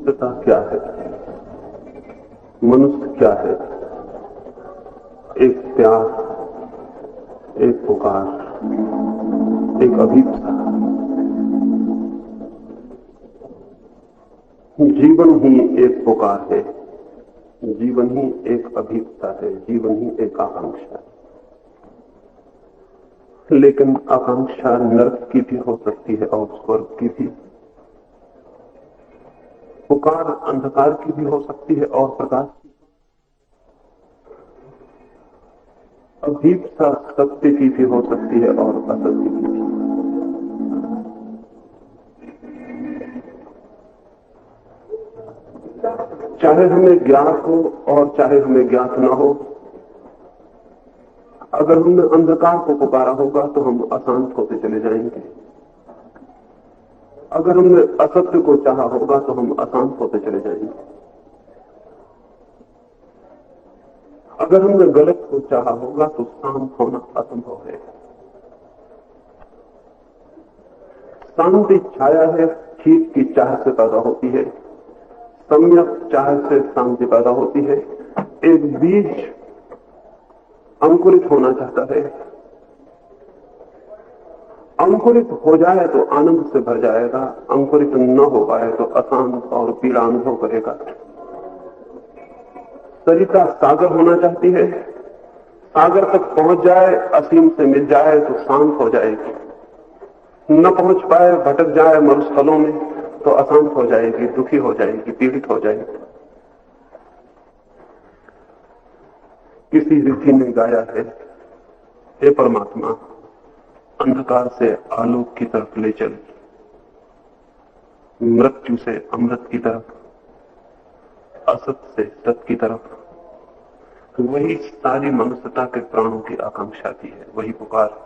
मनुष्यता क्या है, मनुष्य क्या है? एक प्यार, एक पुकार, एक अभीप्सा। जीवन ही एक पुकार है, जीवन ही एक अभीप्सा है, जीवन ही एक आकांक्षा है। लेकिन आकांक्षा नरक की भी हो सकती है और स्वर्ग की भी। पुकार अंधकार की भी हो सकती है और प्रकाश की। अभीप्सा सत्य की भी हो सकती है और असत्य की भी। चाहे हमें ज्ञात हो और चाहे हमें ज्ञात न हो, अगर हमने अंधकार को पुकारा होगा तो हम अशांत होते चले जाएंगे। अगर हमने असत्य को चाहा होगा तो हम अशांत होते चले जाएंगे। अगर हमने गलत को चाहा होगा तो शांत होना असंभव है। शांति छाया है, ठीक की चाह से पैदा होती है, सम्यक चाह से शांति पैदा होती है। एक बीज अंकुरित होना चाहता है, अंकुरित हो जाए तो आनंद से भर जाएगा, अंकुरित न हो पाए तो अशांत और पीड़ा अनुभव करेगा। सरिता सागर होना चाहती है, सागर तक पहुंच जाए, असीम से मिल जाए तो शांत हो जाएगी। न पहुंच पाए, भटक जाए मरुस्थलों में तो अशांत हो जाएगी, दुखी हो जाएगी, पीड़ित हो जाएगी। किसी ऋषि ने गाया है, हे परमात्मा, अंधकार से आलोक की तरफ ले चल, मृत्यु से अमृत की तरफ, असत से सत की तरफ। वही सारी मनुष्यता के प्राणों की आकांक्षा की है, वही पुकार।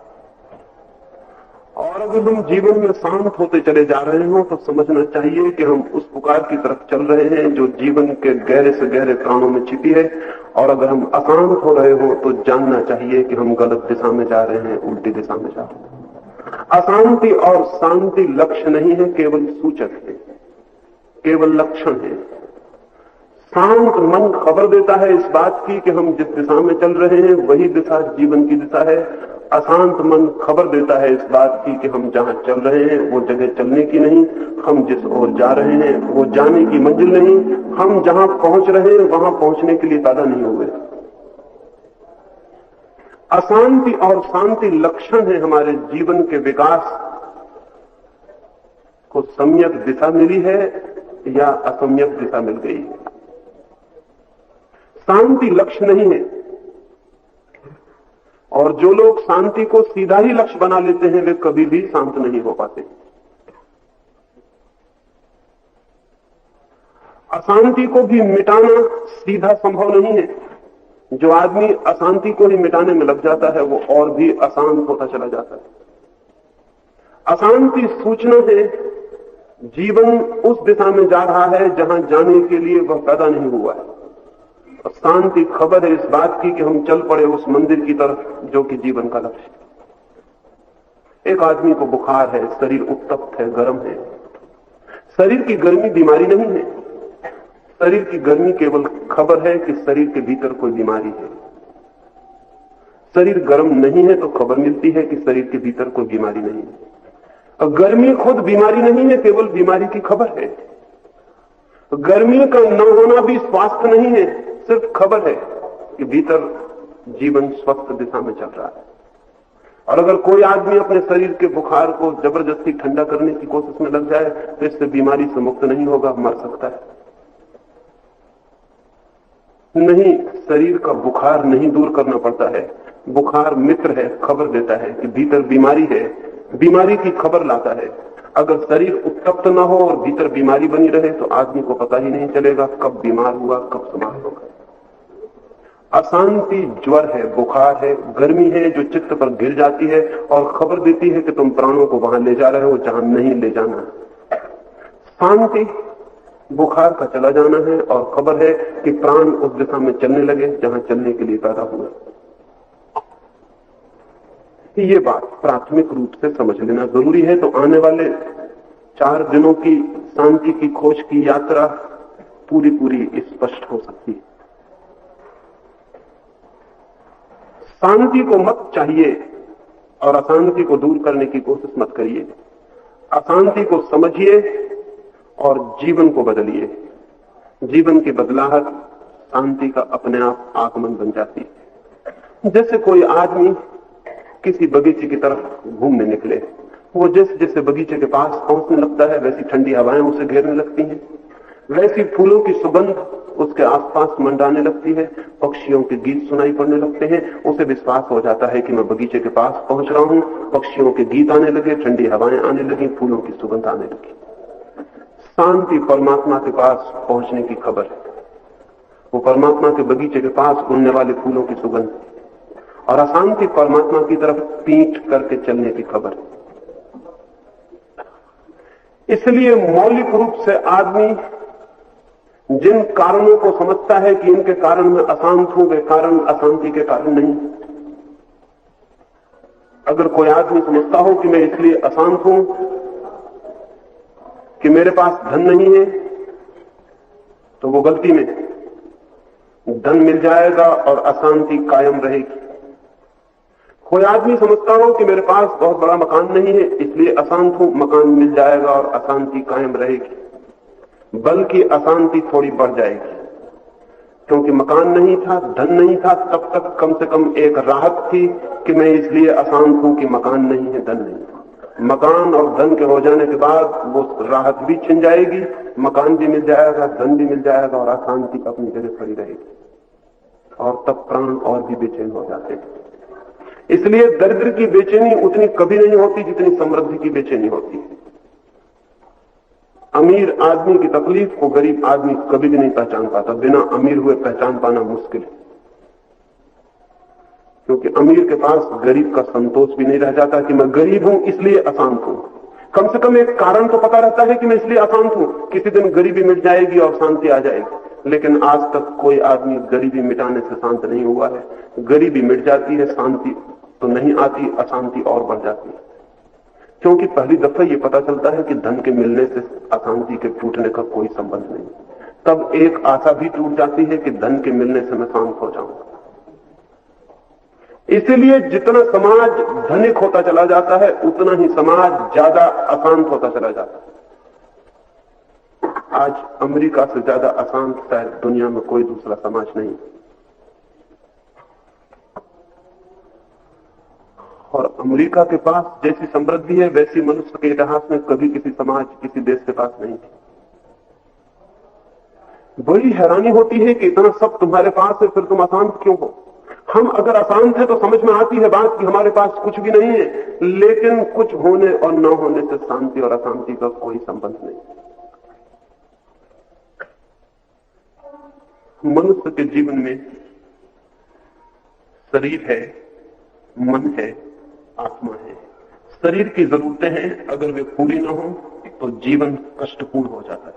और अगर हम जीवन में शांत होते चले जा रहे हो तो समझना चाहिए कि हम उस पुकार की तरफ चल रहे हैं जो जीवन के गहरे से गहरे प्राणों में छिपी है। और अगर हम अशांत हो रहे हो तो जानना चाहिए कि हम गलत दिशा में जा रहे हैं, उल्टी दिशा में जा रहे हैं। अशांति और शांति लक्ष्य नहीं है, केवल सूचक है, केवल लक्षण है। शांत मन खबर देता है इस बात की कि हम जिस दिशा में चल रहे हैं वही दिशा जीवन की दिशा है। अशांत मन खबर देता है इस बात की कि हम जहां चल रहे हैं वो जगह चलने की नहीं, हम जिस ओर जा रहे हैं वो जाने की मंजिल नहीं, हम जहां पहुंच रहे हैं वहां पहुंचने के लिए पैदा नहीं हुए। अशांति और शांति लक्षण है हमारे जीवन के विकास को। सम्यक दिशा मिली है या असम्यक दिशा मिल गई है। शांति लक्ष्य नहीं है, और जो लोग शांति को सीधा ही लक्ष्य बना लेते हैं वे कभी भी शांत नहीं हो पाते। अशांति को भी मिटाना सीधा संभव नहीं है। जो आदमी अशांति को ही मिटाने में लग जाता है वो और भी अशांत होता चला जाता है। अशांति सूचना है जीवन उस दिशा में जा रहा है जहां जाने के लिए वह पैदा नहीं हुआ है। शांति खबर है इस बात की कि हम चल पड़े उस मंदिर की तरफ जो कि जीवन का लक्ष्य है। एक आदमी को बुखार है, शरीर उत्तप्त है, गर्म है। शरीर की गर्मी बीमारी नहीं है, शरीर की गर्मी केवल खबर है कि शरीर के भीतर कोई बीमारी है। शरीर गर्म नहीं है तो खबर मिलती है कि शरीर के भीतर कोई बीमारी नहीं है। और गर्मी खुद बीमारी नहीं है, केवल बीमारी की खबर है। गर्मी का न होना भी स्वास्थ्य नहीं है, सिर्फ खबर है कि भीतर जीवन स्वस्थ दिशा में चल रहा है। और अगर कोई आदमी अपने शरीर के बुखार को जबरदस्ती ठंडा करने की कोशिश में लग जाए तो इससे बीमारी से मुक्त नहीं होगा, मर सकता है। नहीं, शरीर का बुखार नहीं दूर करना पड़ता है। बुखार मित्र है, खबर देता है कि भीतर बीमारी है, बीमारी की खबर लाता है। अगर शरीर उत्तप्त न हो और भीतर बीमारी बनी रहे तो आदमी को पता ही नहीं चलेगा कब बीमार हुआ, कब समाप्त होगा। अशांति ज्वर है, बुखार है, गर्मी है जो चित्त पर गिर जाती है और खबर देती है कि तुम प्राणों को वहां ले जा रहे हो जहां नहीं ले जाना। शांति बुखार का चला जाना है और खबर है कि प्राण उस दिशा में चलने लगे जहां चलने के लिए पैदा हुए। ये बात प्राथमिक रूप से समझ लेना जरूरी है। तो आने वाले 4 दिनों की शांति की खोज की यात्रा पूरी पूरी स्पष्ट हो सकती है। शांति को मत चाहिए और अशांति को दूर करने की कोशिश मत करिए। अशांति को समझिए और जीवन को बदलिए। जीवन की बदलाहट शांति का अपने आप आगमन बन जाती है। जैसे कोई आदमी किसी बगीचे की तरफ घूमने निकले, वो जैसे जैसे बगीचे के पास पहुंचने लगता है वैसी ठंडी हवाएं उसे घेरने लगती हैं, वैसी फूलों की सुगंध उसके आसपास मंडराने लगती है, पक्षियों के गीत सुनाई पड़ने लगते हैं। उसे विश्वास हो जाता है कि मैं बगीचे के पास पहुंच रहा हूं। पक्षियों के गीत आने लगे, ठंडी हवाएं आने लगी, फूलों की सुगंध आने लगी। शांति परमात्मा के पास पहुंचने की खबर है। वो परमात्मा के बगीचे के पास उड़ने वाले फूलों की सुगंध, और अशांति परमात्मा की तरफ पीठ करके चलने की खबर है। इसलिए मौलिक रूप से आदमी जिन कारणों को समझता है कि इनके कारण मैं अशांत हूं, वे कारण अशांति के कारण नहीं। अगर कोई आदमी समझता हो कि मैं इसलिए अशांत हूं कि मेरे पास धन नहीं है, तो वो गलती में। धन मिल जाएगा और अशांति कायम रहेगी। कोई आदमी समझता हो कि मेरे पास बहुत बड़ा मकान नहीं है इसलिए अशांत हूं, मकान मिल जाएगा और अशांति कायम रहेगी, बल्कि अशांति थोड़ी बढ़ जाएगी। क्योंकि मकान नहीं था, धन नहीं था, तब तक कम से कम एक राहत थी कि मैं इसलिए अशांत हूं कि मकान नहीं है, धन नहीं है। मकान और धन के हो जाने के बाद वो राहत भी छिन जाएगी, मकान भी मिल जाएगा, धन भी मिल जाएगा और अशांति अपनी जगह खड़ी रहेगी, और तब प्राण और भी बेचैन हो जाते हैं। इसलिए दरिद्र की बेचैनी उतनी कभी नहीं होती जितनी समृद्धि की बेचैनी होती है। अमीर आदमी की तकलीफ को गरीब आदमी कभी भी नहीं पहचान पाता। बिना अमीर हुए पहचान पाना मुश्किल है, क्योंकि अमीर के पास गरीब का संतोष भी नहीं रह जाता कि मैं गरीब हूं इसलिए अशांत हूं। कम से कम एक कारण तो पता रहता है कि मैं इसलिए अशांत हूं, किसी दिन गरीबी मिट जाएगी और शांति आ जाएगी। लेकिन आज तक कोई आदमी गरीबी मिटाने से शांत नहीं हुआ है। गरीबी मिट जाती है, शांति तो नहीं आती, अशांति और बढ़ जाती है। क्योंकि पहली दफा ये पता चलता है कि धन के मिलने से अशांति के टूटने का कोई संबंध नहीं। तब एक आशा भी टूट जाती है कि धन के मिलने से मैं शांत हो जाऊंगा। इसीलिए जितना समाज धनिक होता चला जाता है उतना ही समाज ज्यादा अशांत होता चला जाता है। आज अमेरिका से ज्यादा अशांत शायद दुनिया में कोई दूसरा समाज नहीं। और अमेरिका के पास जैसी समृद्धि है वैसी मनुष्य के इतिहास में कभी किसी समाज, किसी देश के पास नहीं थी। बड़ी हैरानी होती है कि इतना सब तुम्हारे पास है, फिर तुम अशांत क्यों हो? हम अगर अशांत है तो समझ में आती है बात कि हमारे पास कुछ भी नहीं है, लेकिन कुछ होने और न होने से शांति और अशांति का कोई संबंध नहीं। मनुष्य के जीवन में शरीर है, मन है, आत्मा है। शरीर की जरूरतें हैं, अगर वे पूरी ना हो तो जीवन कष्टपूर्ण हो जाता है।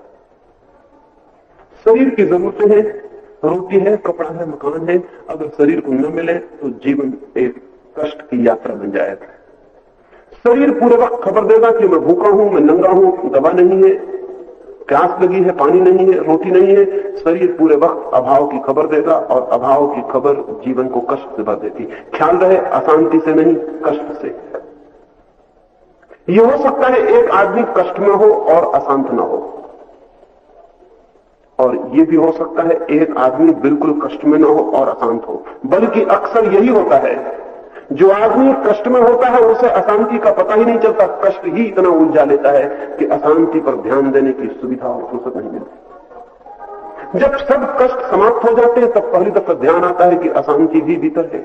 शरीर की जरूरतें हैं, रोटी है, कपड़ा है, मकान है, अगर शरीर को न मिले तो जीवन एक कष्ट की यात्रा बन जाएगा। शरीर पूरे वक्त खबर देगा कि मैं भूखा हूं, मैं नंगा हूं, दवा नहीं है, प्यास लगी है, पानी नहीं है, रोटी नहीं है। शरीर पूरे वक्त अभाव की खबर देगा, और अभाव की खबर जीवन को कष्ट से भर देती। ख्याल रहे, अशांति से नहीं, कष्ट से। यह हो सकता है एक आदमी कष्ट में हो और अशांत न हो, और यह भी हो सकता है एक आदमी बिल्कुल कष्ट में न हो और अशांत हो। बल्कि अक्सर यही होता है, जो आदमी कष्ट में होता है उसे अशांति का पता ही नहीं चलता। कष्ट ही इतना उलझा लेता है कि अशांति पर ध्यान देने की सुविधा और फुर्सत नहीं मिलती। जब सब कष्ट समाप्त हो जाते हैं तब पहली दफा ध्यान आता है कि अशांति भी भीतर है।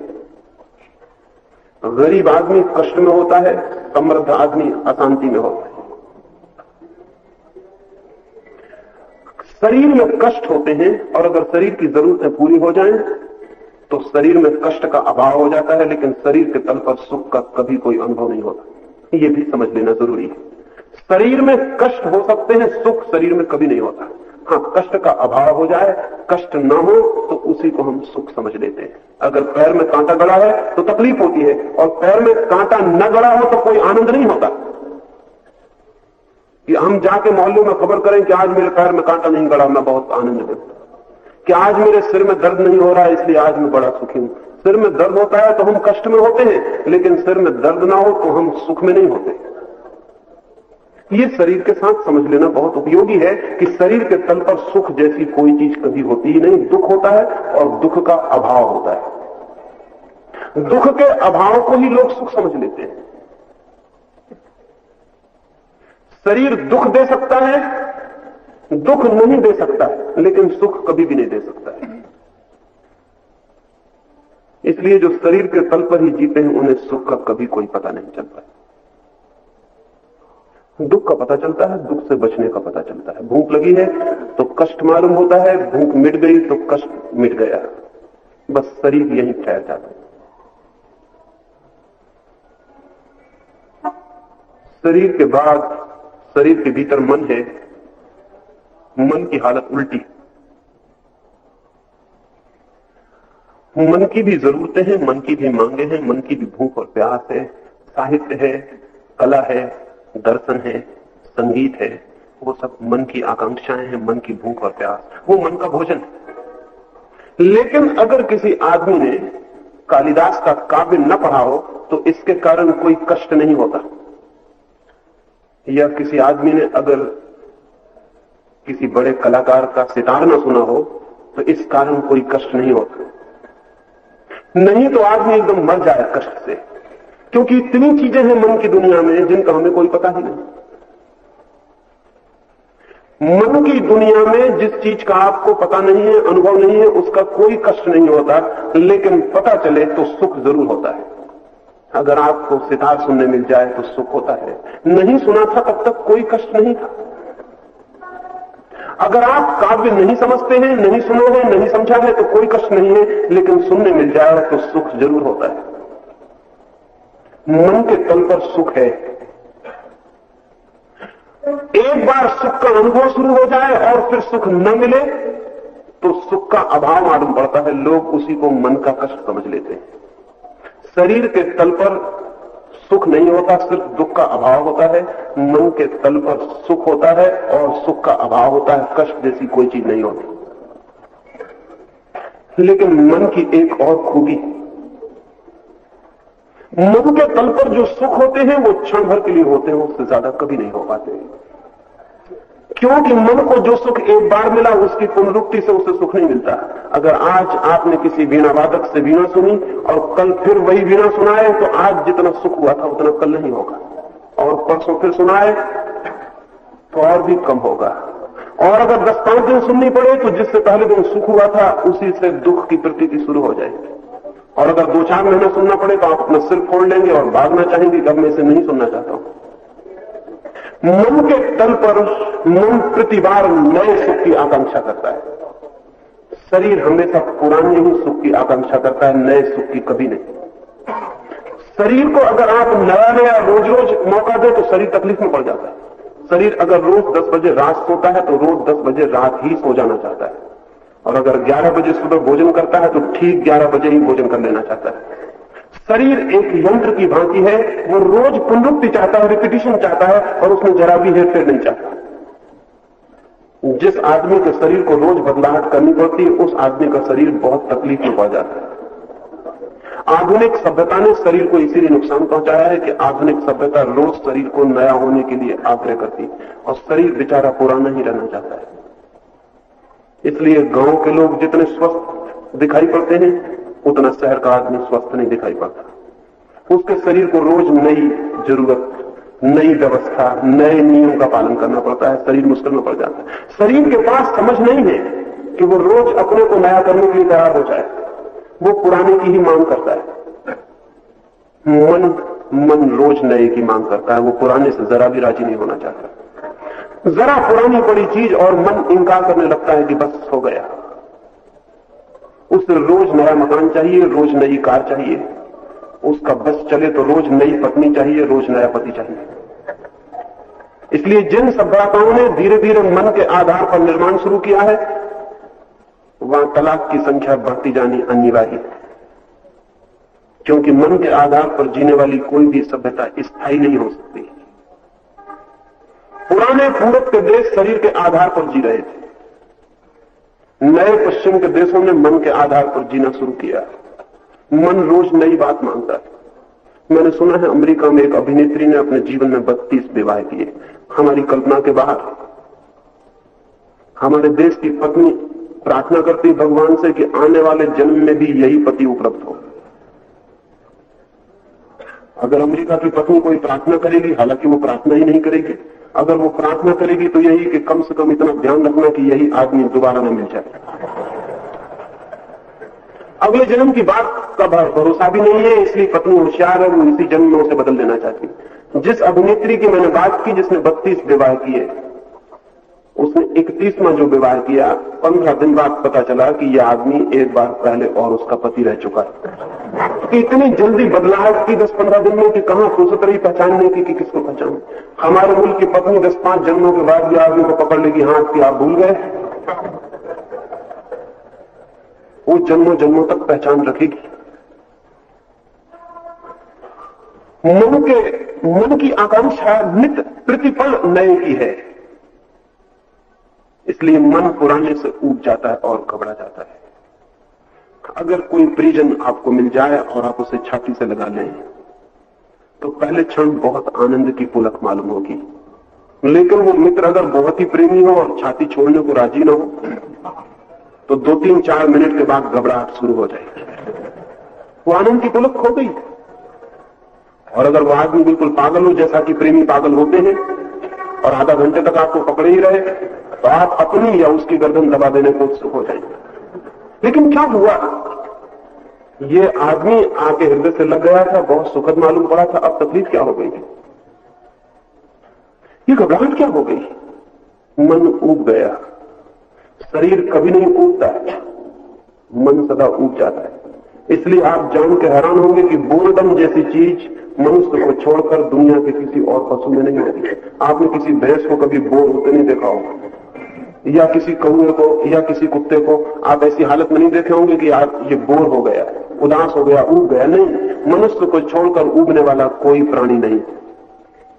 गरीब आदमी कष्ट में होता है, समृद्ध आदमी अशांति में होता है। शरीर में कष्ट होते हैं, और अगर शरीर की जरूरतें पूरी हो जाएं तो शरीर में कष्ट का अभाव हो जाता है, लेकिन शरीर के तल पर सुख का कभी कोई अनुभव नहीं होता। यह भी समझ लेना जरूरी है। शरीर में कष्ट हो सकते हैं, सुख शरीर में कभी नहीं होता। हाँ, कष्ट का अभाव हो जाए, कष्ट ना हो तो उसी को हम सुख समझ लेते हैं। अगर पैर में कांटा गड़ा है तो तकलीफ होती है, और पैर में कांटा न गड़ा हो तो कोई आनंद नहीं होता। कि हम जाके मोहल्ले में खबर करें कि आज मेरे पैर में कांटा नहीं गड़ा, मैं बहुत आनंद में, कि आज मेरे सिर में दर्द नहीं हो रहा है इसलिए आज मैं बड़ा सुखी हूं। सिर में दर्द होता है तो हम कष्ट में होते हैं, लेकिन सिर में दर्द ना हो तो हम सुख में नहीं होते। ये शरीर के साथ समझ लेना बहुत उपयोगी है कि शरीर के तल पर सुख जैसी कोई चीज कभी होती ही नहीं। दुख होता है और दुख का अभाव होता है। दुख के अभाव को ही लोग सुख समझ लेते हैं। शरीर दुख दे सकता है, दुख नहीं दे सकता है, लेकिन सुख कभी भी नहीं दे सकता है। इसलिए जो शरीर के तल पर ही जीते हैं उन्हें सुख का कभी कोई पता नहीं चलता है। दुख का पता चलता है, दुख से बचने का पता चलता है। भूख लगी है तो कष्ट मालूम होता है, भूख मिट गई तो कष्ट मिट गया, बस शरीर यहीं ठहर जाता है। शरीर के बाद शरीर के भीतर मन है, मन की हालत उल्टी। मन की भी जरूरतें हैं, मन की भी मांगे हैं, मन की भी भूख और प्यास है, साहित्य है, कला है, दर्शन है, संगीत है, वो सब मन की आकांक्षाएं हैं, मन की भूख और प्यास, वो मन का भोजन है। लेकिन अगर किसी आदमी ने कालिदास का काव्य न पढ़ा हो तो इसके कारण कोई कष्ट नहीं होता, या किसी आदमी ने अगर किसी बड़े कलाकार का सितार न सुना हो तो इस कारण कोई कष्ट नहीं होता। नहीं तो आदमी एकदम मर जाए कष्ट से, क्योंकि इतनी चीजें हैं मन की दुनिया में जिनका हमें कोई पता ही नहीं। मन की दुनिया में जिस चीज का आपको पता नहीं है, अनुभव नहीं है, उसका कोई कष्ट नहीं होता, लेकिन पता चले तो सुख जरूर होता है। अगर आपको सितार सुनने मिल जाए तो सुख होता है। नहीं सुना था तब तक कोई कष्ट नहीं था। अगर आप काव्य नहीं समझते हैं, नहीं सुने हैं, नहीं समझा है तो कोई कष्ट नहीं है, लेकिन सुनने मिल जाए तो सुख जरूर होता है। मन के तल पर सुख है। एक बार सुख का अनुभव शुरू हो जाए और फिर सुख न मिले तो सुख का अभाव मालूम पड़ता है। लोग उसी को मन का कष्ट समझ लेते हैं। शरीर के तल पर सुख नहीं होता, सिर्फ दुख का अभाव होता है। मन के तल पर सुख होता है और सुख का अभाव होता है, कष्ट जैसी कोई चीज नहीं होती। लेकिन मन की एक और खूबी, मन के तल पर जो सुख होते हैं वो क्षण भर के लिए होते हैं, उससे ज्यादा कभी नहीं हो पाते। क्योंकि मन को जो सुख एक बार मिला उसकी पुनरुक्ति से उसे सुख नहीं मिलता। अगर आज आपने किसी वीणा वादक से वीणा सुनी और कल फिर वही वीणा सुनाए तो आज जितना सुख हुआ था उतना कल नहीं होगा, और परसों फिर सुनाए तो और भी कम होगा। और अगर 10-5 दिन सुननी पड़े तो जिससे पहले दिन सुख हुआ था उसी से दुख की प्रतीति शुरू हो जाएगी। और अगर 2-4 महीना सुनना पड़े तो आप अपना सिर फोड़ लेंगे और भागना चाहेंगे कि अब मैं इसे नहीं सुनना चाहता हूं। मन के तल पर मन प्रति बार नए सुख की आकांक्षा करता है। शरीर हमेशा पुराने ही सुख की आकांक्षा करता है, नए सुख की कभी नहीं। शरीर को अगर आप नया नया रोज रोज मौका दे तो शरीर तकलीफ में पड़ जाता है। शरीर अगर रोज 10 बजे रात सोता है तो रोज 10 बजे रात ही सो जाना चाहता है, और अगर 11 बजे सुबह भोजन करता है तो ठीक 11 बजे ही भोजन कर लेना चाहता है। शरीर एक यंत्र की भांति है, वो रोज पुनरुक्ति चाहता है, रिपीटिशन चाहता है, और उसमें जरा भी हेरफेर नहीं चाहता। जिस आदमी के शरीर को रोज बदलाहट करनी पड़ती है उस आदमी का शरीर बहुत तकलीफ में पड़ जाता है। आधुनिक सभ्यता ने शरीर को इसीलिए नुकसान पहुंचाया है कि आधुनिक सभ्यता रोज शरीर को नया होने के लिए आग्रह करती है और शरीर बेचारा पुराना ही रहना चाहता है। इसलिए गांव के लोग जितने स्वस्थ दिखाई पड़ते हैं उतना शहर का आदमी स्वस्थ नहीं दिखाई पड़ता। उसके शरीर को रोज नई जरूरत, नई व्यवस्था, नए नियम का पालन करना पड़ता है। शरीर मुश्किल में पड़ जाता है। शरीर के पास समझ नहीं है कि वो रोज अपने को नया करने के लिए तैयार हो जाए, वो पुराने की ही मांग करता है। मन रोज नए की मांग करता है, वो पुराने से जरा भी राजी नहीं होना चाहता। जरा पुरानी पड़ी चीज और मन इंकार करने लगता है कि बस हो गया। उसे रोज नया मकान चाहिए, रोज नई कार चाहिए। उसका बस चले तो रोज नई पत्नी चाहिए, रोज नया पति चाहिए। इसलिए जिन सभ्यताओं ने धीरे धीरे मन के आधार पर निर्माण शुरू किया है वहां तलाक की संख्या बढ़ती जानी अनिवार्य है, क्योंकि मन के आधार पर जीने वाली कोई भी सभ्यता स्थायी नहीं हो सकती। पुराने पूरब के देश शरीर के आधार पर जी रहे थे, नए पश्चिम के देशों ने मन के आधार पर जीना शुरू किया। मन रोज नई बात मांगता है। मैंने सुना है अमेरिका में एक अभिनेत्री ने अपने जीवन में 32 विवाह किए, हमारी कल्पना के बाहर। हमारे देश की पत्नी प्रार्थना करती भगवान से कि आने वाले जन्म में भी यही पति उपलब्ध हो। अगर अमेरिका की पत्नी कोई प्रार्थना करेगी, हालांकि वो प्रार्थना ही नहीं करेगी, अगर वो प्रार्थना करेगी तो यही कि कम से कम इतना ध्यान रखना कि यही आदमी दोबारा न मिल जाए। अगले जन्म की बात का भरोसा भी नहीं है, इसलिए पत्नी होशियार है, वो इसी जन्म में उसे बदल देना चाहती है। जिस अभिनेत्री की मैंने बात की जिसने 32 विवाह किए, उसने 31वां जो विवाह किया, 15 दिन बाद पता चला कि यह आदमी एक बार पहले और उसका पति रह चुका है। कि इतनी जल्दी बदलाव की 10-15 दिन में कि कहां फुर्सत रही पहचानने की कि किसको पहचान। हमारे मुल्क की पत्नी 10-5 जन्मों के बाद भी आदमी को पकड़ लेगी, हाथ की आप भूल गए, वो जन्मों जन्मों तक पहचान रखेगी। मन की आकांक्षा नित्य प्रतिपल नए की है, इसलिए मन पुराने से ऊब जाता है और घबरा जाता है। अगर कोई परिजन आपको मिल जाए और आप उसे छाती से लगा लें तो पहले क्षण बहुत आनंद की पुलक मालूम होगी, लेकिन वो मित्र अगर बहुत ही प्रेमी हो और छाती छोड़ने को राजी ना हो तो 2-3-4 मिनट के बाद घबराहट शुरू हो जाएगी। वो आनंद की पुलक खो गई। और अगर वो आदमी बिल्कुल पागल हो, जैसा कि प्रेमी पागल होते हैं, और आधा घंटे तक आपको पकड़े ही रहे, तो आप अपनी या उसकी गर्दन दबा देने को उत्सुक हो जाएंगे। लेकिन क्या हुआ? ये आदमी आके हृदय से लग गया था, बहुत सुखद मालूम पड़ा था, अब तकलीफ क्या हो गई? ये घबराहट क्या हो गई? मन ऊब गया। शरीर कभी नहीं ऊबता है, मन सदा ऊब जाता है। इसलिए आप जान के हैरान होंगे कि बोर्डम जैसी चीज मनुष्य को छोड़कर दुनिया के किसी और पशु में नहीं होती। आपने किसी भैंस को कभी बोर होते नहीं देखा होगा, या किसी कौवे को या किसी कुत्ते को आप ऐसी हालत में नहीं देखे होंगे कि आज ये बोर हो गया, उदास हो गया, ऊब गया। नहीं, मनुष्य को छोड़कर ऊबने वाला कोई प्राणी नहीं।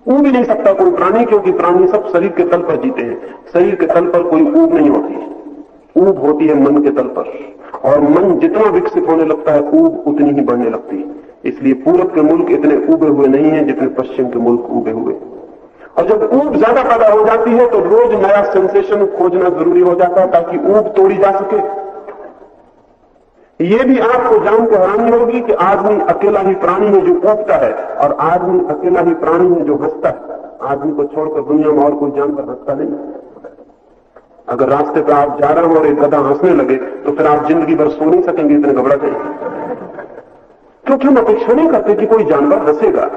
ऊब ही नहीं सकता कोई प्राणी, क्योंकि प्राणी सब शरीर के तल पर जीते हैं। शरीर के तल पर कोई ऊब नहीं होती, ऊब होती है मन के तल पर। और मन जितना विकसित होने लगता है, ऊब उतनी ही बढ़ने लगती है। इसलिए पूरब के मुल्क इतने ऊबे हुए नहीं हैं जितने पश्चिम के मुल्क ऊबे हुए। और जब ऊब ज्यादा पैदा हो जाती है तो रोज नया सेंसेशन खोजना जरूरी हो जाता है ताकि ऊब तोड़ी जा सके। ये भी आपको जान के हैरानी होगी कि आदमी अकेला ही प्राणी है जो ऊबता है, और आदमी अकेला ही प्राणी है जो हंसता है। आदमी को छोड़कर दुनिया में और कोई जानवर हंसता नहीं। अगर रास्ते पर आप जा रहे हो और एक गधा हंसने लगे तो फिर आप जिंदगी भर सो नहीं सकेंगे, इतने घबरा जाएंगे। क्योंकि हम अपेक्षा नहीं करते कि कोई जानवर हंसेगा।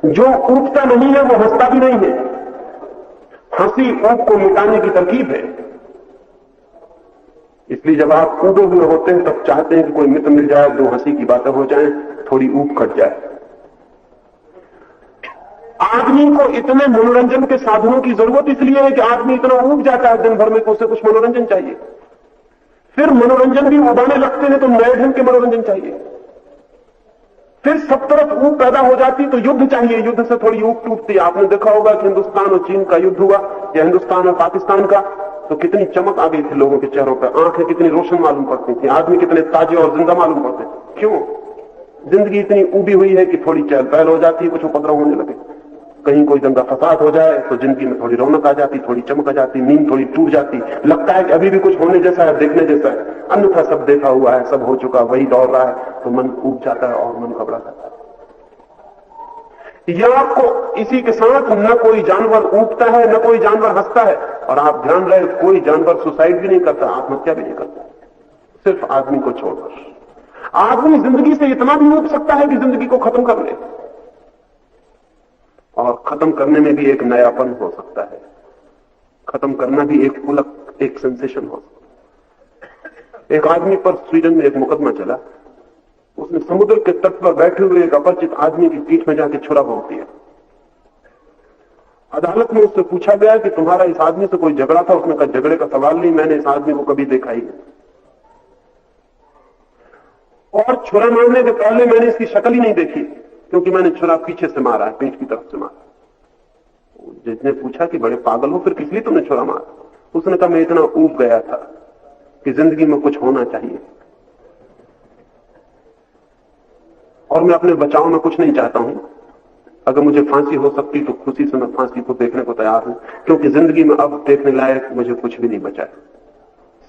जो ऊबता नहीं है वो हंसता भी नहीं है। हंसी ऊब को मिटाने की तरकीब है। इसलिए जब आप ऊबे हुए होते हैं तब चाहते हैं कि कोई मित्र मिल जाए, दो हंसी की बातें हो जाएं, थोड़ी ऊब कट जाए। आदमी को इतने मनोरंजन के साधनों की जरूरत इसलिए है कि आदमी इतना ऊब जाता है दिन भर में कि उसे कुछ मनोरंजन चाहिए। फिर मनोरंजन भी उबाने लगते हैं तो नए ढंग के मनोरंजन चाहिए। फिर सब तरफ ऊब पैदा हो जाती तो युद्ध चाहिए, युद्ध से थोड़ी ऊब टूटती। आपने देखा होगा कि हिंदुस्तान और चीन का युद्ध हुआ या हिंदुस्तान और पाकिस्तान का, तो कितनी चमक आ गई थी लोगों के चेहरों पर, आंखें कितनी रोशन मालूम पड़ती थी, आदमी कितने ताजे और जिंदा मालूम पड़ते थे। क्यों? जिंदगी इतनी ऊबी हुई है कि थोड़ी चहल पहल हो जाती है, कुछ उपद्रव होने लगे, कहीं कोई दंगा फसाद हो जाए तो जिंदगी में थोड़ी रौनक आ जाती, थोड़ी चमक आ जाती, नींद थोड़ी टूट जाती, लगता है कि अभी भी कुछ होने जैसा है, देखने जैसा है। अन्यथा सब देखा हुआ है, सब हो चुका, वही दौड़ रहा है, तो मन ऊब जाता है और मन घबरा जाता है। यह आपको इसी के साथ न कोई जानवर ऊबता है न कोई जानवर हंसता है। और आप ध्यान रहे, कोई जानवर सुसाइड भी नहीं करता, आत्महत्या भी नहीं करता, सिर्फ आदमी को छोड़कर। आदमी जिंदगी से इतना भी ऊब सकता है कि जिंदगी को खत्म कर ले, और खत्म करने में भी एक नयापन हो सकता है। खत्म करना भी एक पुलक, एक सेंसेशन हो सकता है। एक आदमी पर स्वीडन में एक मुकदमा चला। उसने समुद्र के तट पर बैठे हुए एक अपरिचित आदमी की पीठ में जाके छुरा भोंक दिया। अदालत में उससे पूछा गया कि तुम्हारा इस आदमी से कोई झगड़ा था? उसने कहा झगड़े का सवाल नहीं, मैंने इस आदमी को कभी देखा ही नहीं, और छुरा मारने के पहले मैंने इसकी शक्ल ही नहीं देखी, क्योंकि मैंने छुरा पीछे से मारा है, पीठ की तरफ से मारा। जिसने पूछा कि बड़े पागल हो, फिर किस लिए तुमने छुरा मारा? उसने कहा मैं इतना ऊब गया था कि जिंदगी में कुछ होना चाहिए और मैं अपने बचाव में कुछ नहीं चाहता हूं। अगर मुझे फांसी हो सकती तो खुशी से मैं फांसी को देखने को तैयार हूं, क्योंकि जिंदगी में अब देखने लायक मुझे कुछ भी नहीं बचा है।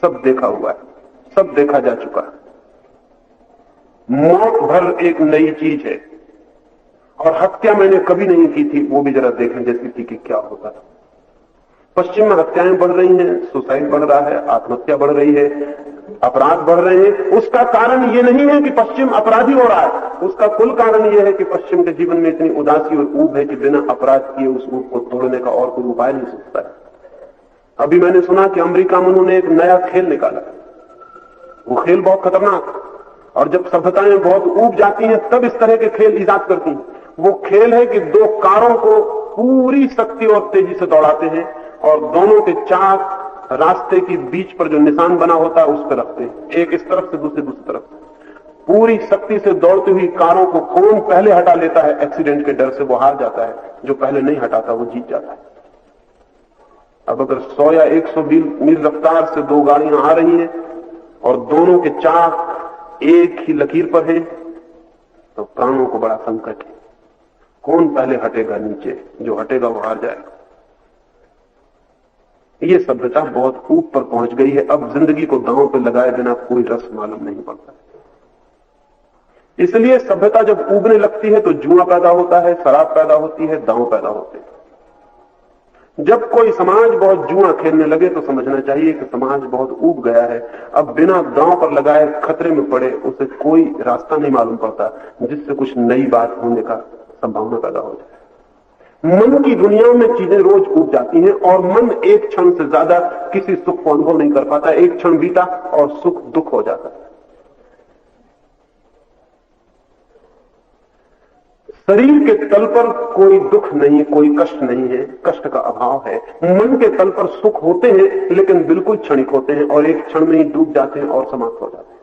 सब देखा हुआ है, सब देखा जा चुका है। मौत भर एक नई चीज है, और हत्या मैंने कभी नहीं की थी, वो भी जरा देखने जैसी थी कि क्या होता है। पश्चिम में हत्याएं बढ़ रही हैं, सुसाइड बढ़ रहा है, आत्महत्या बढ़ रही है, अपराध बढ़ रहे हैं। उसका कारण ये नहीं है कि पश्चिम अपराधी हो रहा है, उसका कुल कारण यह है कि पश्चिम के जीवन में इतनी उदासी और ऊब है कि बिना अपराध किए उस ऊब को तोड़ने का और कोई उपाय नहीं सोचता है। अभी मैंने सुना कि अमेरिका में उन्होंने एक नया खेल निकाला। वो खेल बहुत खतरनाक, और जब सभ्यताएं बहुत ऊब जाती हैं तब इस तरह के खेल ईजाद करती हैं। वो खेल है कि दो कारों को पूरी शक्ति और तेजी से दौड़ाते हैं और दोनों के चाक रास्ते के बीच पर जो निशान बना होता है उस पर रखते हैं, एक इस तरफ से दूसरी तरफ से। पूरी शक्ति से दौड़ती हुई कारों को कौन पहले हटा लेता है एक्सीडेंट के डर से, वो हार जाता है, जो पहले नहीं हटाता वो जीत जाता है। अब अगर 100 या 100 मील रफ्तार से दो गाड़ियां आ रही हैं और दोनों के चाक एक ही लकीर पर हैं, तो प्राणों को बड़ा संकट है। कौन पहले हटेगा नीचे? जो हटेगा वो हार जाएगा। ये सभ्यता बहुत ऊपर पहुंच गई है। अब जिंदगी को दांव पे लगाए बिना कोई रस मालूम नहीं पड़ता। इसलिए सभ्यता जब उगने लगती है तो जुआ पैदा होता है, शराब पैदा होती है, दांव पैदा होते हैं। जब कोई समाज बहुत जुआ खेलने लगे तो समझना चाहिए कि समाज बहुत ऊब गया है। अब बिना दांव पर लगाए खतरे में पड़े उसे कोई रास्ता नहीं मालूम पड़ता जिससे कुछ नई बात होने का संभावना पैदा हो जाए। मन की दुनिया में चीजें रोज उब जाती हैं और मन एक क्षण से ज्यादा किसी सुख को अनुभव नहीं कर पाता। एक क्षण बीता और सुख दुख हो जाता है। शरीर के तल पर कोई दुख नहीं, कोई कष्ट नहीं है, कष्ट का अभाव है। मन के तल पर सुख होते हैं लेकिन बिल्कुल क्षणिक होते हैं और एक क्षण में ही डूब जाते हैं और समाप्त हो जाते हैं।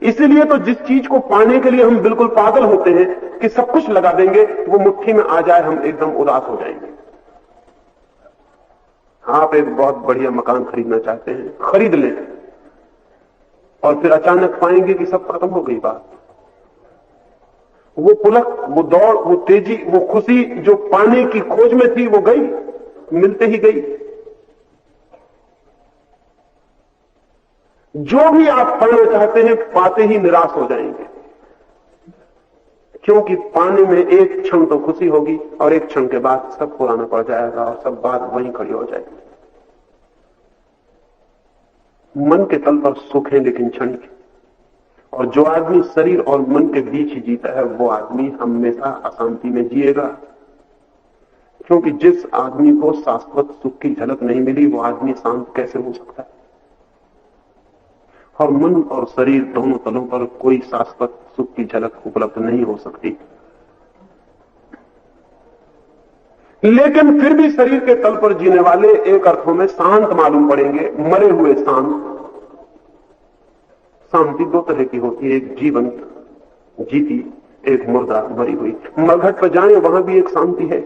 इसीलिए तो जिस चीज को पाने के लिए हम बिल्कुल पागल होते हैं कि सब कुछ लगा देंगे, वो मुट्ठी में आ जाए हम एकदम उदास हो जाएंगे। आप एक बहुत बढ़िया मकान खरीदना चाहते हैं, खरीद लें और फिर अचानक पाएंगे कि सब खत्म हो गई बात। वो पुलक, वो दौड़, वो तेजी, वो खुशी जो पाने की खोज में थी वो गई, मिलते ही गई। जो भी आप पाना चाहते हैं पाते ही निराश हो जाएंगे, क्योंकि पाने में एक क्षण तो खुशी होगी और एक क्षण के बाद सब पुराना पड़ जाएगा और सब बात वहीं खड़ी हो जाएगी। मन के तल पर सुख है लेकिन क्षणिक है, और जो आदमी शरीर और मन के बीच ही जीता है वो आदमी हमेशा अशांति में जिएगा। क्योंकि जिस आदमी को शाश्वत सुख की झलक नहीं मिली वो आदमी शांत कैसे हो सकता है? और मन और शरीर दोनों तलों पर कोई शाश्वत सुख की झलक उपलब्ध नहीं हो सकती। लेकिन फिर भी शरीर के तल पर जीने वाले एक अर्थों में शांत मालूम पड़ेंगे, मरे हुए शांत। शांति दो तरह की होती है, एक जीवंत जीती, एक मुर्दा मरी हुई। मरघट पर जाए वहां भी एक शांति है,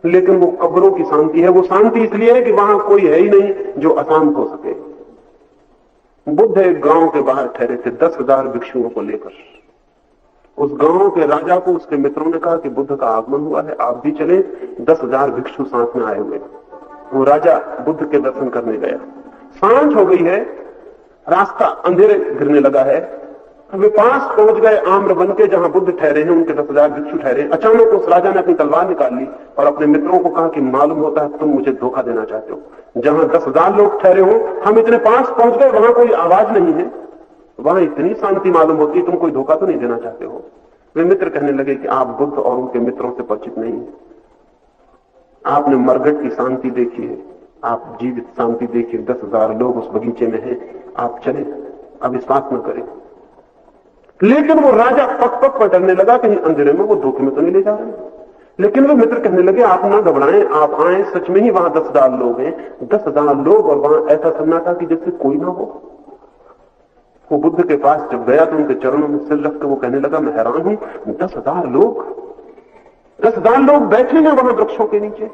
लेकिन वो कब्रों की शांति है। वो शांति इसलिए है कि वहां कोई है ही नहीं जो अशांत हो सके। बुद्ध एक गांव के बाहर ठहरे थे 10,000 भिक्षुओं को लेकर। उस गांव के राजा को उसके मित्रों ने कहा कि बुद्ध का आगमन हुआ है, आप भी चले। 10,000 भिक्षु साथ में आए हुए। वो राजा बुद्ध के दर्शन करने गया। सांझ हो गई है, रास्ता अंधेरे गिरने लगा है। वे पास पहुंच गए आम्र वन के, जहां बुद्ध ठहरे हैं, उनके 10,000 भिक्षु ठहरे। अचानक उस राजा ने अपनी तलवार निकाल ली और अपने मित्रों को कहा कि मालूम होता है तुम मुझे धोखा देना चाहते हो। जहां 10,000 लोग ठहरे हो, हम इतने पास पहुंच गए, वहां कोई आवाज नहीं है, वहां इतनी शांति मालूम होती है, तुम कोई धोखा तो नहीं देना चाहते हो? वे मित्र कहने लगे कि आप बुद्ध और उनके मित्रों से परिचित नहीं है। आपने मरघट की शांति देखी है, आप जीवित शांति देखिए। 10,000 लोग उस बगीचे में हैं, आप चले, अविश्वास न करें। लेकिन वो राजा पक पक पर डरने लगा, कहीं अंधेरे में वो धोखे में तो नहीं ले जा रहे। लेकिन वो मित्र कहने लगे आप ना घबराएं, आप आए, सच में ही वहां 10,000 लोग हैं। 10,000 लोग और वहां ऐसा सन्नाटा कि जैसे कोई ना हो। वो बुद्ध के पास जब गया तो उनके चरणों में सिर रख के वो कहने लगा मैं हैरान हूं, 10,000 लोग, 10,000 लोग बैठे हैं वहां वृक्षों के नीचे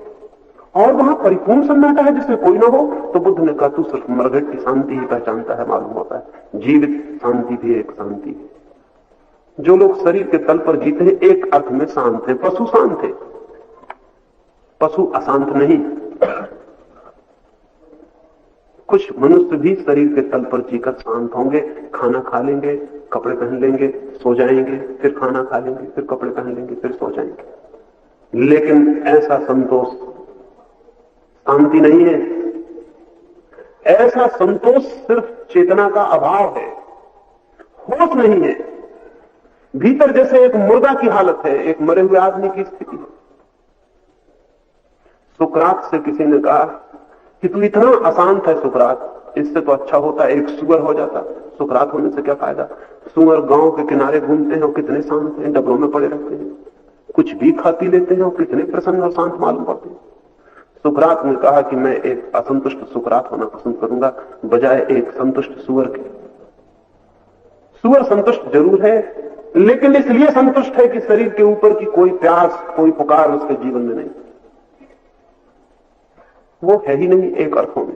और वहां परिपूर्ण सन्नाटा है जिसमें कोई ना हो। तो बुद्ध ने कहा तू सिर्फ मरघट की शांति ही पहचानता है, मालूम होता है जीवित शांति भी एक शांति है। जो लोग शरीर के तल पर जीते हैं एक अर्थ में शांत है, पशु शांत है, पशु अशांत नहीं। कुछ मनुष्य भी शरीर के तल पर जीकर शांत होंगे, खाना खा लेंगे, कपड़े पहन लेंगे, सो जाएंगे, फिर खाना खा लेंगे, फिर कपड़े पहन लेंगे, फिर सो जाएंगे। लेकिन ऐसा संतोष शांति नहीं है। ऐसा संतोष सिर्फ चेतना का अभाव है, होश नहीं है। भीतर जैसे एक मुर्दा की हालत है, एक मरे हुए आदमी की स्थिति है। सुकरात से किसी ने कहा कि तू इतना अशांत है सुकरात, इससे तो अच्छा होता एक सुअर हो जाता। सुकरात होने से क्या फायदा? सुअर गांव के किनारे घूमते हैं और कितने शांत हैं, डबरों में पड़े रहते हैं, कुछ भी खाती लेते हैं और कितने प्रसन्न और शांत मालूम पड़ते हैं। सुकरात ने कहा कि मैं एक असंतुष्ट सुकरात होना पसंद करूंगा बजाय एक संतुष्ट सुअर के। सुअर संतुष्ट जरूर है, लेकिन इसलिए संतुष्ट है कि शरीर के ऊपर की कोई प्यास, कोई पुकार उसके जीवन में नहीं, वो है ही नहीं एक अर्थों में।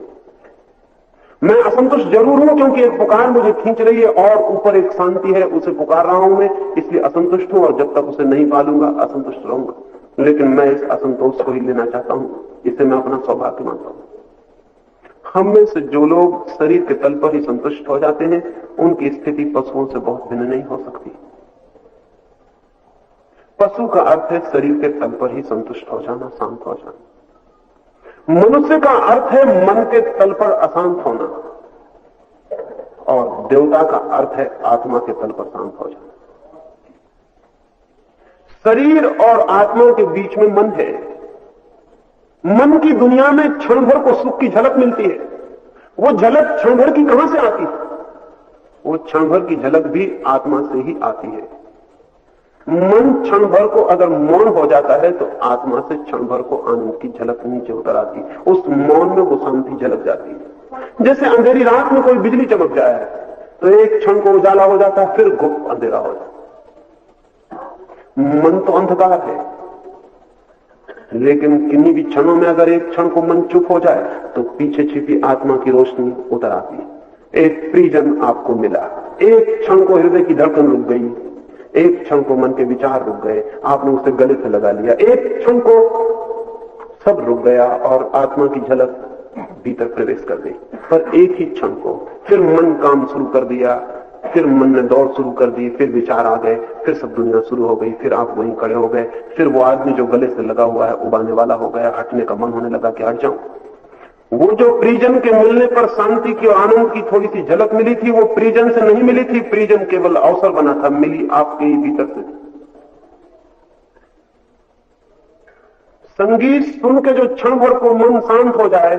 मैं असंतुष्ट जरूर हूं क्योंकि एक पुकार मुझे खींच रही है और ऊपर एक शांति है, उसे पुकार रहा हूं मैं, इसलिए असंतुष्ट हूं और जब तक उसे नहीं पालूंगा असंतुष्ट रहूंगा। लेकिन मैं इस असंतोष को ही लेना चाहता हूं, इसे मैं अपना सौभाग्य मानता हूं। हम में से जो लोग शरीर के तल पर ही संतुष्ट हो जाते हैं उनकी स्थिति पशुओं से बहुत भिन्न नहीं हो सकती। पशु का अर्थ है शरीर के तल पर ही संतुष्ट हो जाना, शांत हो जाना। मनुष्य का अर्थ है मन के तल पर अशांत होना, और देवता का अर्थ है आत्मा के तल पर शांत हो जाना। शरीर और आत्मा के बीच में मन है। मन की दुनिया में क्षण भर को सुख की झलक मिलती है। वो झलक क्षण भर की कहां से आती है? वो क्षण भर की झलक भी आत्मा से ही आती है। मन क्षण भर को अगर मौन हो जाता है तो आत्मा से क्षण भर को आनंद की झलक नीचे उतर आती है। उस मौन में वो शांति झलक जाती है। जैसे अंधेरी रात में कोई बिजली चमक जाए तो एक क्षण को उजाला हो जाता है, फिर गुप्त अंधेरा हो जाता है। मन तो अंधकार है, लेकिन किन्हीं भी क्षणों में अगर एक क्षण को मन चुप हो जाए तो पीछे छिपी आत्मा की रोशनी उतर आती है। एक प्रियजन आपको मिला, एक क्षण को हृदय की धड़कन रुक गई, एक क्षण को मन के विचार रुक गए, आपने उसे गले से लगा लिया, एक क्षण को सब रुक गया और आत्मा की झलक भीतर प्रवेश कर गई। पर एक ही क्षण को फिर मन काम शुरू कर दिया, फिर मन ने दौड़ शुरू कर दी, फिर विचार आ गए, फिर सब दुनिया शुरू हो गई, फिर आप वहीं खड़े हो गए, फिर वो आदमी जो गले से लगा हुआ है उबाने वाला हो गया, हटने का मन होने लगा कि हट जाऊं। वो जो परिजन के मिलने पर शांति की और आनंद की थोड़ी सी झलक मिली थी, वो परिजन से नहीं मिली थी, परिजन केवल अवसर बना था, मिली आपके ही भीतर से। संगीत सुन के जो क्षण भर को मन शांत हो जाए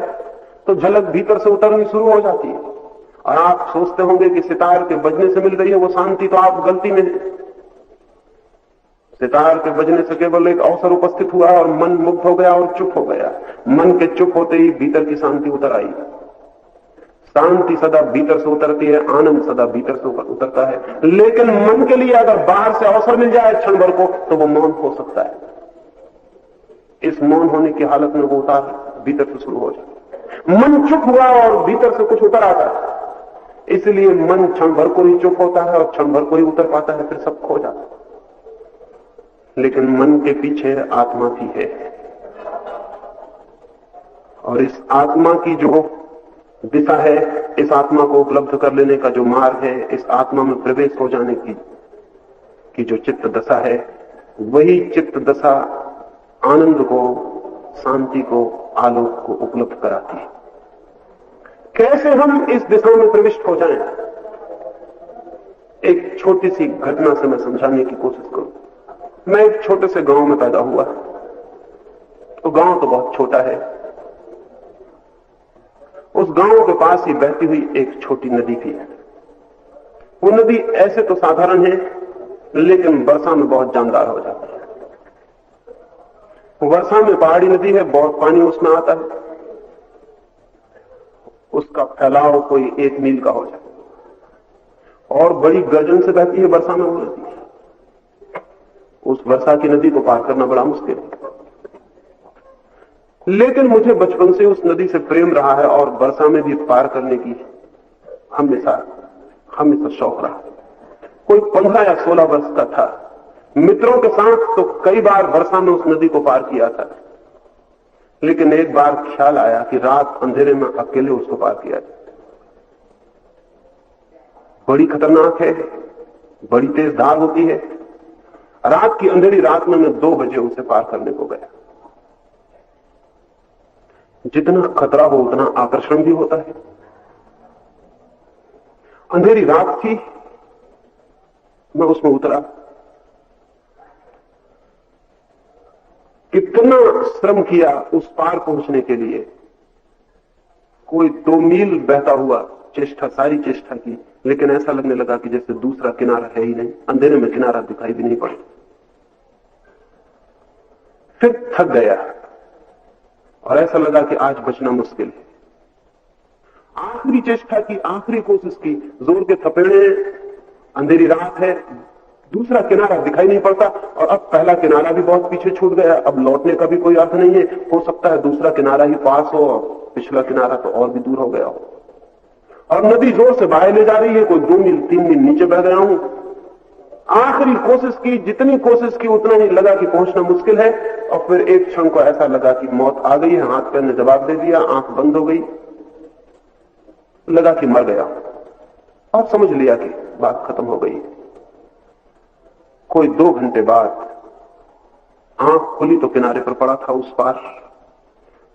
तो झलक भीतर से उतरनी शुरू हो जाती है। और आप सोचते होंगे कि सितार के बजने से मिल रही है वो शांति, तो आप गलती में हैं। सितार के बजने से केवल एक अवसर उपस्थित हुआ और मन मुग्ध हो गया और चुप हो गया। मन के चुप होते ही भीतर की शांति उतर आई। शांति सदा भीतर से उतरती है, आनंद सदा भीतर से उतरता है। लेकिन मन के लिए अगर बाहर से अवसर मिल जाए क्षण भर को तो वो मौन हो सकता है। इस मौन होने की हालत में वो उतार भीतर से शुरू हो जाए। मन चुप हुआ और भीतर से कुछ उतर आता है, इसलिए मन क्षण भर को ही चुप होता है और क्षण भर को ही उतर पाता है, फिर सब खो जाता है। लेकिन मन के पीछे आत्मा भी है, और इस आत्मा की जो दिशा है, इस आत्मा को उपलब्ध कर लेने का जो मार्ग है, इस आत्मा में प्रवेश हो जाने की जो चित्त दशा है, वही चित्त दशा आनंद को, शांति को, आलोक को उपलब्ध कराती है। कैसे हम इस दिशा में प्रविष्ट हो जाएं? एक छोटी सी घटना से मैं समझाने की कोशिश करूं। मैं एक छोटे से गांव में पैदा हुआ। तो गांव तो बहुत छोटा है। उस गांव के पास ही बहती हुई एक छोटी नदी थी। वो नदी ऐसे तो साधारण है, लेकिन वर्षा में बहुत जानदार हो जाती है। वर्षा में पहाड़ी नदी है, बहुत पानी उसमें आता है, उसका फैलाव कोई 1 मील का हो जाता है और बड़ी गर्जन से बहती है वर्षा में वो नदी। उस वर्षा की नदी को पार करना बड़ा मुश्किल है। लेकिन मुझे बचपन से उस नदी से प्रेम रहा है और वर्षा में भी पार करने की हमेशा हमेशा शौक रहा। कोई 15 या 16 वर्ष का था, मित्रों के साथ तो कई बार वर्षा में उस नदी को पार किया था, लेकिन एक बार ख्याल आया कि रात अंधेरे में अकेले उसको पार किया जाए। बड़ी खतरनाक है, बड़ी तेज धार होती है। रात की अंधेरी रात में मैं 2 बजे उसे पार करने को गया। जितना खतरा हो उतना आकर्षण भी होता है। अंधेरी रात थी, मैं उसमें उतरा। कितना श्रम किया उस पार पहुंचने के लिए। कोई 2 मील बहता हुआ चेष्टा, सारी चेष्टा की, लेकिन ऐसा लगने लगा कि जैसे दूसरा किनारा है ही नहीं। अंधेरे में किनारा दिखाई भी नहीं पड़ा। फिर थक गया और ऐसा लगा कि आज बचना मुश्किल है। आखिरी चेष्टा की, आखिरी कोशिश की, जोर के थपेड़े। अंधेरी रात है, दूसरा किनारा दिखाई नहीं पड़ता और अब पहला किनारा भी बहुत पीछे छूट गया। अब लौटने का भी कोई अर्थ नहीं है। हो सकता है दूसरा किनारा ही पास हो और पिछला किनारा तो और भी दूर हो गया हो। और नदी जोर से बाहर ले जा रही है। कोई 2 मील 3 मील नीचे बह गया हूं। आखिरी कोशिश की, जितनी कोशिश की उतना ही लगा कि पहुंचना मुश्किल है। और फिर एक क्षण को ऐसा लगा कि मौत आ गई है। हाथ पैर ने जवाब दे दिया, आंख बंद हो गई, लगा कि मर गया और समझ लिया कि बात खत्म हो गई। कोई 2 घंटे बाद आंख खुली तो किनारे पर पड़ा था उस पार।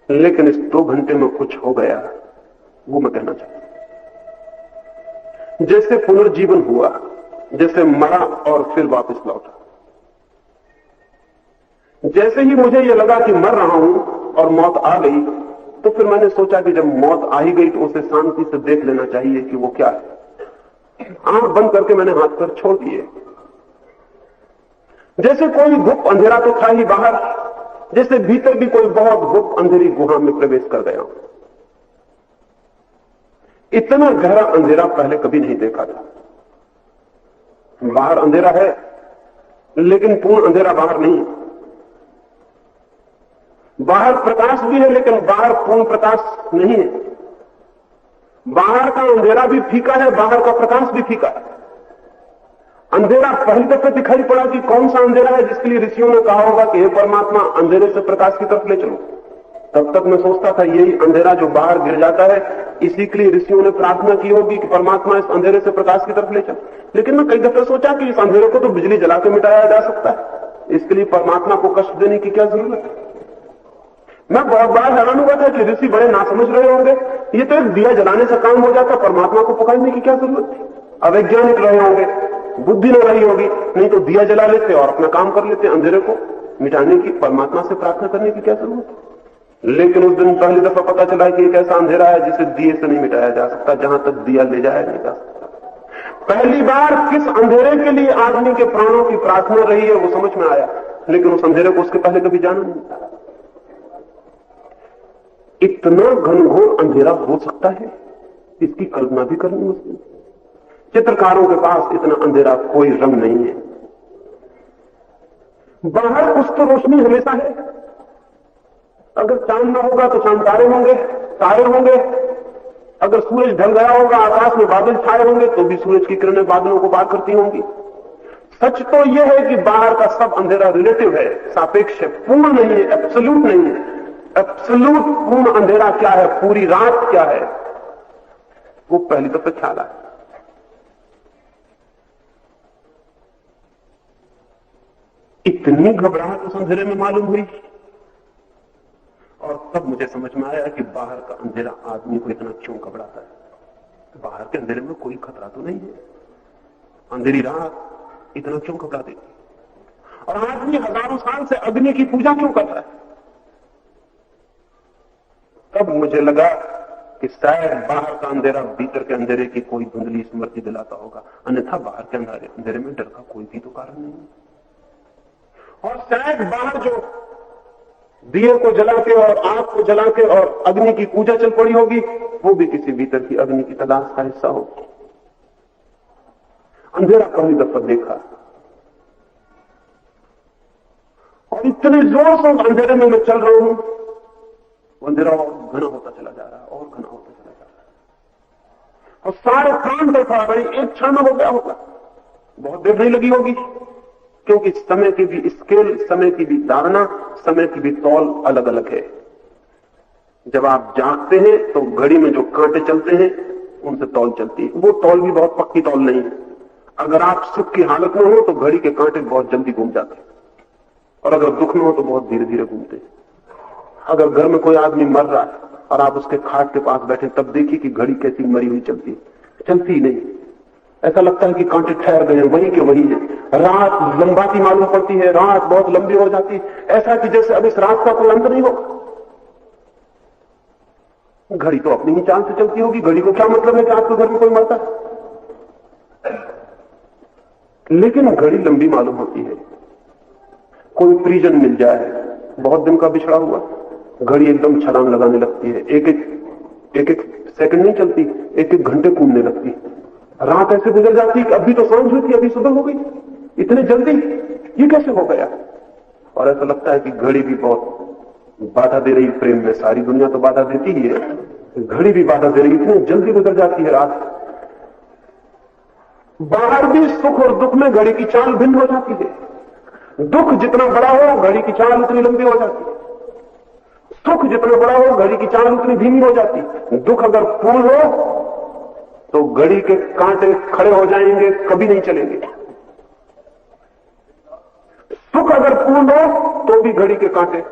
लेकिन इस 2 घंटे में कुछ हो गया, वो मैं कहना चाहता हूं। जैसे पुनर्जीवन हुआ, जैसे मरा और फिर वापस लौटा। जैसे ही मुझे यह लगा कि मर रहा हूं और मौत आ गई, तो फिर मैंने सोचा कि जब मौत आ ही गई तो उसे शांति से देख लेना चाहिए कि वो क्या है। आंख बंद करके मैंने हाथ पैर छोड़ दिए। जैसे कोई गुप्त अंधेरा तो था ही बाहर, जैसे भीतर भी कोई बहुत गुप्त अंधेरी गुहा में प्रवेश कर गया। इतना गहरा अंधेरा पहले कभी नहीं देखा था। बाहर अंधेरा है, लेकिन पूर्ण अंधेरा बाहर नहीं। बाहर प्रकाश भी है, लेकिन बाहर पूर्ण प्रकाश नहीं है। बाहर का अंधेरा भी फीका है, बाहर का प्रकाश भी फीका है। अंधेरा पहली दफे दिखाई पड़ा कि कौन सा अंधेरा है जिसके लिए ऋषियों ने कहा होगा कि हे परमात्मा अंधेरे से प्रकाश की तरफ ले चलो। तब तक मैं सोचता था यही अंधेरा जो बाहर गिर जाता है, इसी के लिए ऋषियों ने प्रार्थना की होगी कि परमात्मा इस अंधेरे से प्रकाश की तरफ ले चलो। लेकिन मैं कई दफे सोचा कि इस अंधेरे को तो बिजली जला के मिटाया जा सकता है, इसके लिए परमात्मा को कष्ट देने की क्या जरूरत है। मैं बहुत बार हैरान हुआ था कि ऋषि बड़े नासमझ रहे होंगे, ये तो एक दिया जलाने से काम हो जाता, परमात्मा को पुकारने की क्या जरूरत थी। अवैज्ञानिक रहे होंगे, बुद्धि न रही होगी, नहीं तो दिया जला लेते और अपना काम कर लेते। अंधेरे को मिटाने की, परमात्मा से प्रार्थना करने की क्या जरूरत है। लेकिन उस दिन पहली दफा पता चला कि एक ऐसा अंधेरा है जिसे दिए से नहीं मिटाया जा सकता, जहां तक दिया ले जाया नहीं जा सकता। पहली बार किस अंधेरे के लिए आदमी के प्राणों की प्रार्थना रही है वो समझ में आया, लेकिन उस अंधेरे को उसके पहले कभी जाना नहीं था। इतना घनघोर अंधेरा हो सकता है, इसकी कल्पना भी करनी मुश्किल। चित्रकारों के पास इतना अंधेरा कोई रंग नहीं है। बाहर कुछ तो रोशनी हमेशा है। अगर चांद ना होगा तो चांद तारे होंगे, तारे होंगे। अगर सूरज ढल गया होगा, आकाश में बादल छाए होंगे, तो भी सूरज की किरणें बादलों को पार करती होंगी। सच तो यह है कि बाहर का सब अंधेरा रिलेटिव है, सापेक्ष है, पूर्ण नहीं है, एब्सोल्यूट नहीं है। एब्सोल्यूट पूर्ण अंधेरा क्या है, पूरी रात क्या है, वो पहली दफे ख्याल आया। इतनी घबराहट उस अंधेरे में मालूम हुई और तब मुझे समझ में आया कि बाहर का अंधेरा आदमी को इतना क्यों घबराता है। बाहर के अंधेरे में कोई खतरा तो नहीं है, अंधेरी रात इतना क्यों घबरा देती। और आदमी हजारों साल से अग्नि की पूजा क्यों करता है। तब मुझे लगा कि शायद बाहर का अंधेरा भीतर के अंधेरे की कोई धुंधली स्मृति दिलाता होगा, अन्यथा बाहर के अंधेरे में डर का कोई भी तो कारण नहीं है। और शायद बाहर जो दिए को जला के और आग को जला के और अग्नि की पूजा चल पड़ी होगी, वो भी किसी भीतर की अग्नि की तलाश का हिस्सा होगी। अंधेरा पहली दफा देखा, इतने जोर से अंधेरे में मैं चल रहा हूं, अंधेरा और घना होता चला जा रहा है, और घना होता चला जा रहा है, और सारे प्राण देखा भाई एक क्षण में हो गया होगा, बहुत देर नहीं लगी होगी, क्योंकि समय की भी स्केल, समय की भी धारणा, समय की भी तौल अलग अलग है। जब आप जागते हैं तो घड़ी में जो कांटे चलते हैं उनसे तौल चलती है, वो तौल भी बहुत पक्की तौल नहीं है। अगर आप सुख की हालत में हो तो घड़ी के कांटे बहुत जल्दी घूम जाते हैं, और अगर दुख में हो तो बहुत धीरे धीरे घूमते हैं। अगर घर में कोई आदमी मर रहा है और आप उसके खाट के पास बैठे, तब देखिए कि घड़ी कैसी मरी हुई चलती है, चलती ही नहीं, ऐसा लगता है कि कांटे ठहर गए, वहीं के वहीं है। रात लंबाती मालूम पड़ती है, रात बहुत लंबी हो जाती है, ऐसा कि जैसे अब इस रात का कोई अंत नहीं होगा। घड़ी तो अपनी ही चाल से चलती होगी, घड़ी को क्या मतलब है कि आपके घर में कोई मरता है? लेकिन घड़ी लंबी मालूम होती है। कोई परिजन मिल जाए, बहुत दिन का बिछड़ा हुआ, घड़ी एकदम छलांग लगाने लगती है, एक एक सेकंड नहीं चलती, एक एक घंटे कूदने लगती है। रात ऐसे गुजर जाती है कि अभी तो सांझ हुई थी, अभी सुबह हो गई, इतने जल्दी ये कैसे हो गया? और ऐसा लगता है कि घड़ी भी बहुत बाधा दे रही प्रेम में। सारी दुनिया तो बाधा देती ही है, घड़ी भी बाधा दे रही, इतनी जल्दी गुजर जाती है रात। बाहर भी सुख और दुख में घड़ी की चाल भिन्न हो जाती है। दुख जितना बड़ा हो घड़ी की चाल उतनी लंबी हो जाती है, सुख जितना बड़ा हो घड़ी की चाल उतनी धीमी हो जाती है। दुख अगर पूर्ण हो तो घड़ी के कांटे खड़े हो जाएंगे, कभी नहीं चलेंगे। सुख अगर पूर्ण हो तो भी घड़ी के कांटे